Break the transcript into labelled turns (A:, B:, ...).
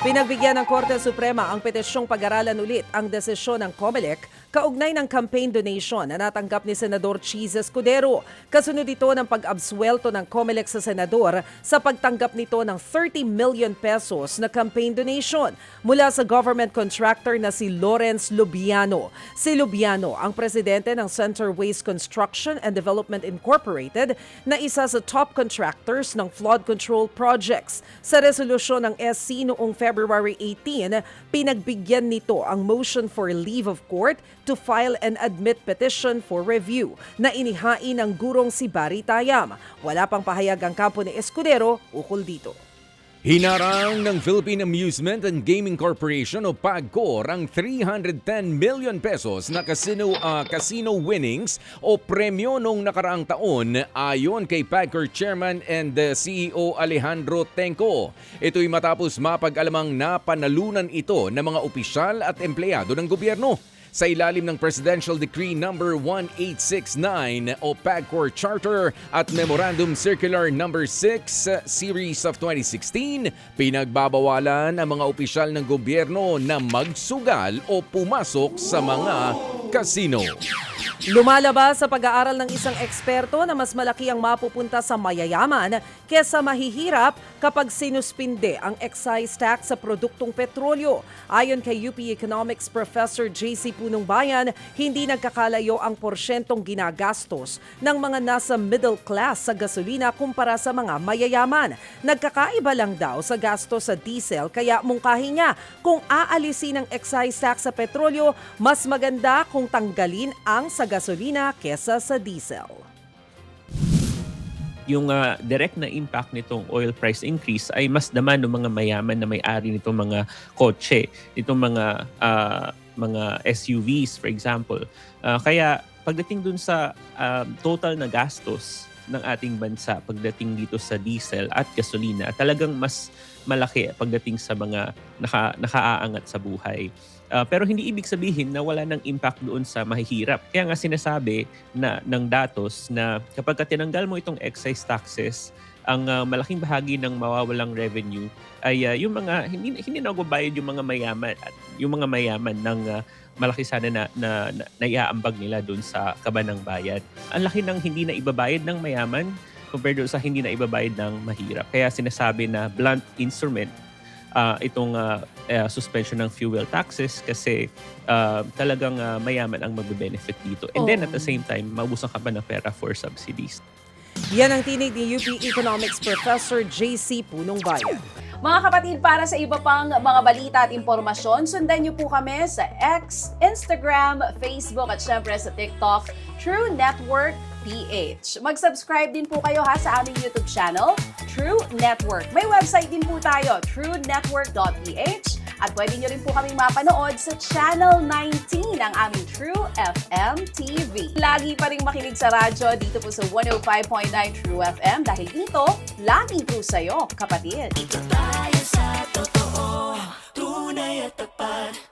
A: Pinagbigyan ng Korte Suprema ang petisyong pag-aralan ulit ang desisyon ng COMELEC kaugnay ng campaign donation na natanggap ni Senador Cheese Escudero. Kasunod ito ng pag-absuelto ng COMELEC sa senador sa pagtanggap nito ng 30 million pesos na campaign donation mula sa government contractor na si Lawrence Lubiano. Si Lubiano ang presidente ng Center Waste Construction and Development Incorporated na isa sa top contractors ng flood control projects. Sa resolusyon ng SC noong February 18, pinagbigyan nito ang motion for leave of court to file and admit petition for review na inihain ng gurong si Barry Tayam. Wala pang pahayag ang kampo ni Escudero ukol dito.
B: Hinarang ng Philippine Amusement and Gaming Corporation o PAGCOR ang 310 million pesos na casino winnings o premyo noong nakaraang taon ayon kay PAGCOR Chairman and CEO Alejandro Tenco. Ito'y matapos mapag-alamang napanalunan ito ng mga opisyal at empleyado ng gobyerno. Sa ilalim ng Presidential Decree No. 1869 o PAGCOR Charter at Memorandum Circular No. 6 Series of 2016, pinagbabawalan ang mga opisyal ng gobyerno na magsugal o pumasok sa mga casino.
A: Lumalabas sa pag-aaral ng isang eksperto na mas malaki ang mapupunta sa mayayaman kesa mahihirap kapag sinuspinde ang excise tax sa produktong petrolyo. Ayon kay UP Economics Professor JC Punong Bayan, hindi nagkakalayo ang porsyentong ginagastos ng mga nasa middle class sa gasolina kumpara sa mga mayayaman. Nagkakaiba lang daw sa gasto sa diesel kaya mungkahi niya kung aalisin ang excise tax sa petrolyo, mas maganda kung tanggalin ang sa gasolina kesa sa diesel.
C: Yung direct na impact nitong oil price increase ay mas naman ng mga mayaman na may-ari nitong mga kotse, nitong mga SUVs for example. Kaya pagdating dun sa total na gastos ng ating bansa pagdating dito sa diesel at gasolina, talagang mas malaki pagdating sa mga nakaaangat sa buhay. Pero hindi ibig sabihin na wala ng impact doon sa mahihirap. Kaya nga sinasabi na ng datos na kapag tinanggal mo itong excise taxes, ang malaking bahagi ng mawawalang revenue ay yung mga hindi nagbabayad yung mga mayaman at yung mga mayaman ng malaki sana na naiaambag nila doon sa kaban ng bayad. Ang laki ng hindi na ibabayad ng mayaman compared doon sa hindi na ibabayad ng mahirap. Kaya sinasabi na blunt instrument itong suspension ng fuel taxes kasi talagang mayaman ang magbe-benefit dito. And then at the same time, maubusan ka pa ng pera for subsidies.
A: Yan ang tinig ni UP Economics Professor JC Punong Bayan.
D: Mga kapatid, para sa iba pang mga balita at impormasyon, sundan niyo po kami sa X, Instagram, Facebook at syempre sa TikTok, True Network PH. Mag-subscribe din po kayo sa aming YouTube channel, True Network. May website din po tayo, truenetwork.ph, at pwede nyo rin po kaming mapanood sa Channel 19 ng aming True FM TV. Lagi pa rin makinig sa radyo dito po sa 105.9 True FM dahil dito, lagi po sa'yo, kapatid.
E: Ito tayo sa totoo, tunay at tapat.